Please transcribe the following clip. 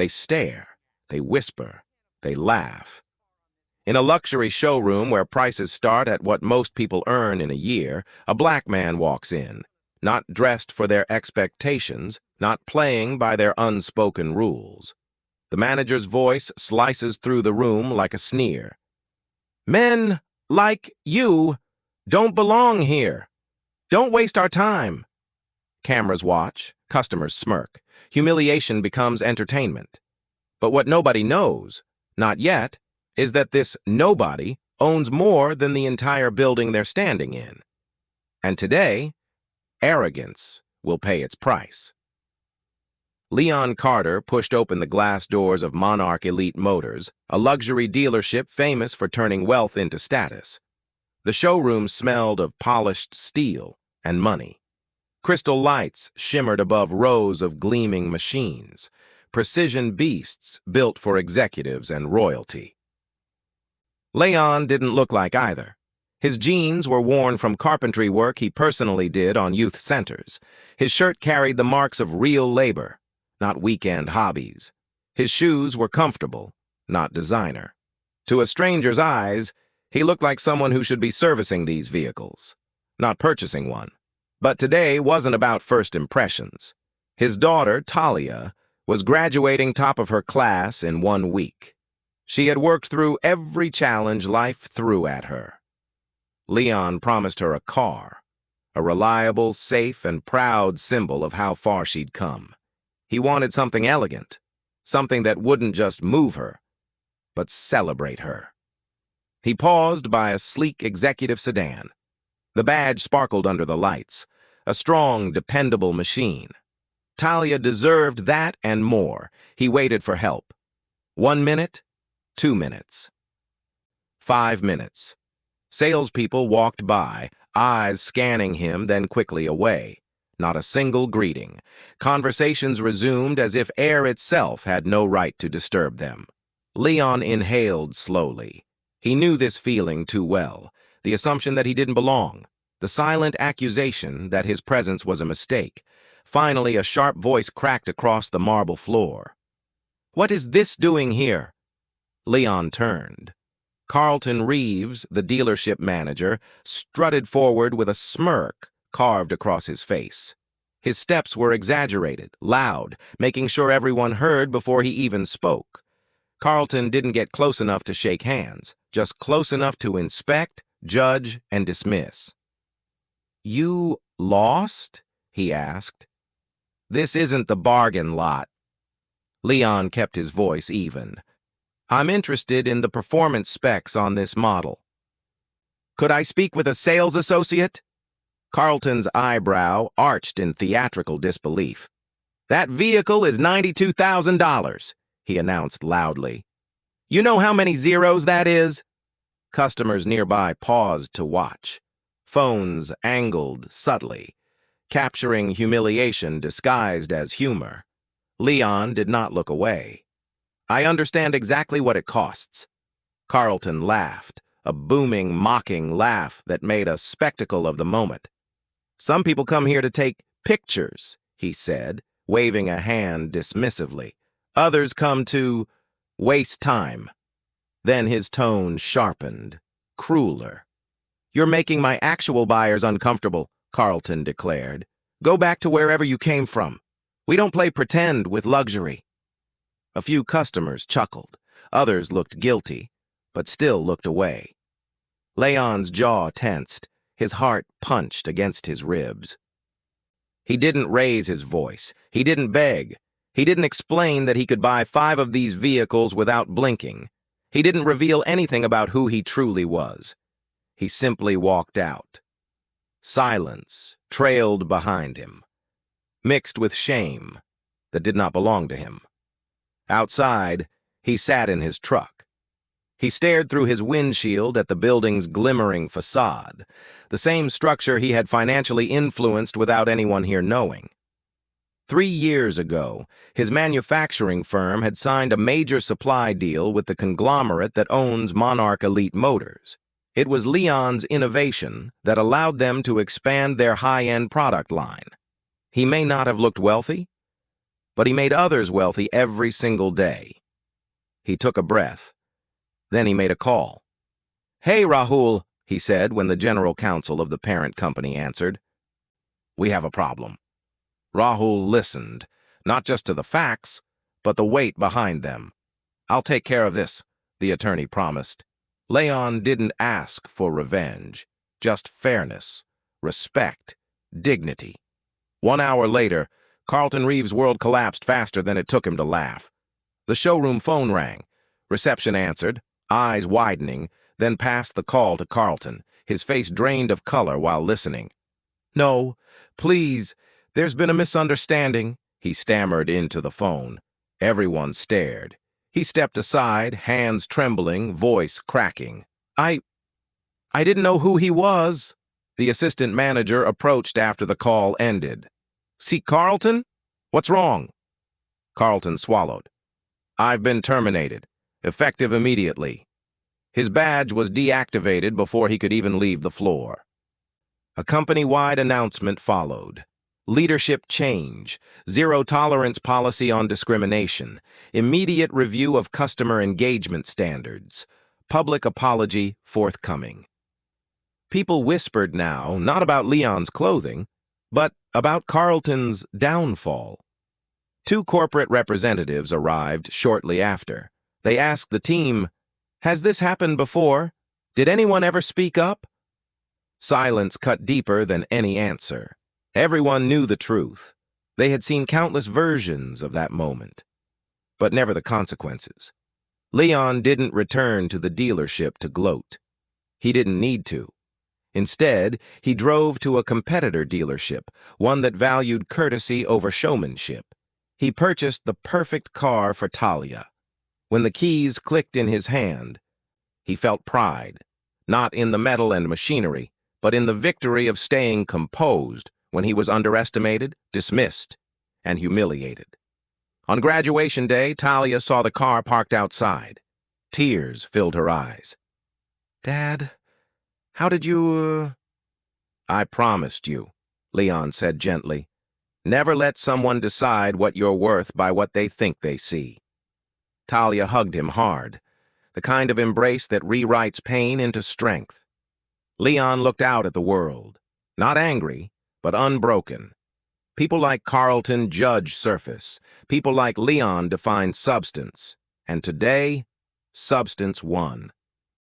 They stare, they whisper, they laugh. In a luxury showroom where prices start at what most people earn in a year, a black man walks in, not dressed for their expectations, not playing by their unspoken rules. The manager's voice slices through the room like a sneer. "Men like you don't belong here. Don't waste our time." Cameras watch, customers smirk. Humiliation becomes entertainment. But what nobody knows, not yet, is that this nobody owns more than the entire building they're standing in. And today, arrogance will pay its price. Leon Carter pushed open the glass doors of Monarch Elite Motors, a luxury dealership famous for turning wealth into status. The showroom smelled of polished steel and money. Crystal lights shimmered above rows of gleaming machines, precision beasts built for executives and royalty. Leon didn't look like either. His jeans were worn from carpentry work he personally did on youth centers. His shirt carried the marks of real labor, not weekend hobbies. His shoes were comfortable, not designer. To a stranger's eyes, he looked like someone who should be servicing these vehicles, not purchasing one. But today wasn't about first impressions. His daughter, Talia, was graduating top of her class in 1 week. She had worked through every challenge life threw at her. Leon promised her a car, a reliable, safe, and proud symbol of how far she'd come. He wanted something elegant, something that wouldn't just move her, but celebrate her. He paused by a sleek executive sedan. The badge sparkled under the lights, a strong, dependable machine. Talia deserved that and more. He waited for help. 1 minute, 2 minutes. 5 minutes. Salespeople walked by, eyes scanning him, then quickly away. Not a single greeting. Conversations resumed as if air itself had no right to disturb them. Leon inhaled slowly. He knew this feeling too well, the assumption that he didn't belong, the silent accusation that his presence was a mistake. Finally, a sharp voice cracked across the marble floor. "What is this doing here?" Leon turned. Carlton Reeves, the dealership manager, strutted forward with a smirk carved across his face. His steps were exaggerated, loud, making sure everyone heard before he even spoke. Carlton didn't get close enough to shake hands, just close enough to inspect, judge, and dismiss. "You lost?" he asked. "This isn't the bargain lot." Leon kept his voice even. "I'm interested in the performance specs on this model." "Could I speak with a sales associate?" Carlton's eyebrow arched in theatrical disbelief. "That vehicle is $92,000, he announced loudly. "You know how many zeros that is?" Customers nearby paused to watch. Phones angled subtly, capturing humiliation disguised as humor. Leon did not look away. "I understand exactly what it costs." Carlton laughed, a booming, mocking laugh that made a spectacle of the moment. "Some people come here to take pictures," he said, waving a hand dismissively. "Others come to waste time." Then his tone sharpened, crueler. "You're making my actual buyers uncomfortable," Carlton declared. "Go back to wherever you came from. We don't play pretend with luxury." A few customers chuckled. Others looked guilty, but still looked away. Leon's jaw tensed. His heart punched against his ribs. He didn't raise his voice. He didn't beg. He didn't explain that he could buy 5 of these vehicles without blinking. He didn't reveal anything about who he truly was. He simply walked out. Silence trailed behind him, mixed with shame that did not belong to him. Outside, he sat in his truck. He stared through his windshield at the building's glimmering facade, the same structure he had financially influenced without anyone here knowing. 3 years ago, his manufacturing firm had signed a major supply deal with the conglomerate that owns Monarch Elite Motors. It was Leon's innovation that allowed them to expand their high-end product line. He may not have looked wealthy, but he made others wealthy every single day. He took a breath. Then he made a call. "Hey, Rahul," he said when the general counsel of the parent company answered. "We have a problem." Rahul listened, not just to the facts, but the weight behind them. "I'll take care of this," the attorney promised. Leon didn't ask for revenge, just fairness, respect, dignity. 1 hour later, Carlton Reeves' world collapsed faster than it took him to laugh. The showroom phone rang. Reception answered, eyes widening, then passed the call to Carlton, his face drained of color while listening. "No, please, there's been a misunderstanding," he stammered into the phone. Everyone stared. He stepped aside, hands trembling, voice cracking. I didn't know who he was." The assistant manager approached after the call ended. "See, Carlton? What's wrong?" Carlton swallowed. "I've been terminated, effective immediately." His badge was deactivated before he could even leave the floor. A company-wide announcement followed. Leadership change, zero-tolerance policy on discrimination, immediate review of customer engagement standards, public apology forthcoming. People whispered now, not about Leon's clothing, but about Carlton's downfall. 2 corporate representatives arrived shortly after. They asked the team, "Has this happened before? Did anyone ever speak up?" Silence cut deeper than any answer. Everyone knew the truth. They had seen countless versions of that moment, but never the consequences. Leon didn't return to the dealership to gloat. He didn't need to. Instead, he drove to a competitor dealership, one that valued courtesy over showmanship. He purchased the perfect car for Talia. When the keys clicked in his hand, he felt pride, not in the metal and machinery, but in the victory of staying composed when he was underestimated, dismissed, and humiliated. On graduation day, Talia saw the car parked outside. Tears filled her eyes. "Dad, how did you, "I promised you," Leon said gently. "Never let someone decide what you're worth by what they think they see." Talia hugged him hard, the kind of embrace that rewrites pain into strength. Leon looked out at the world, not angry, but unbroken. People like Carlton judge surface. People like Leon define substance. And today, substance won.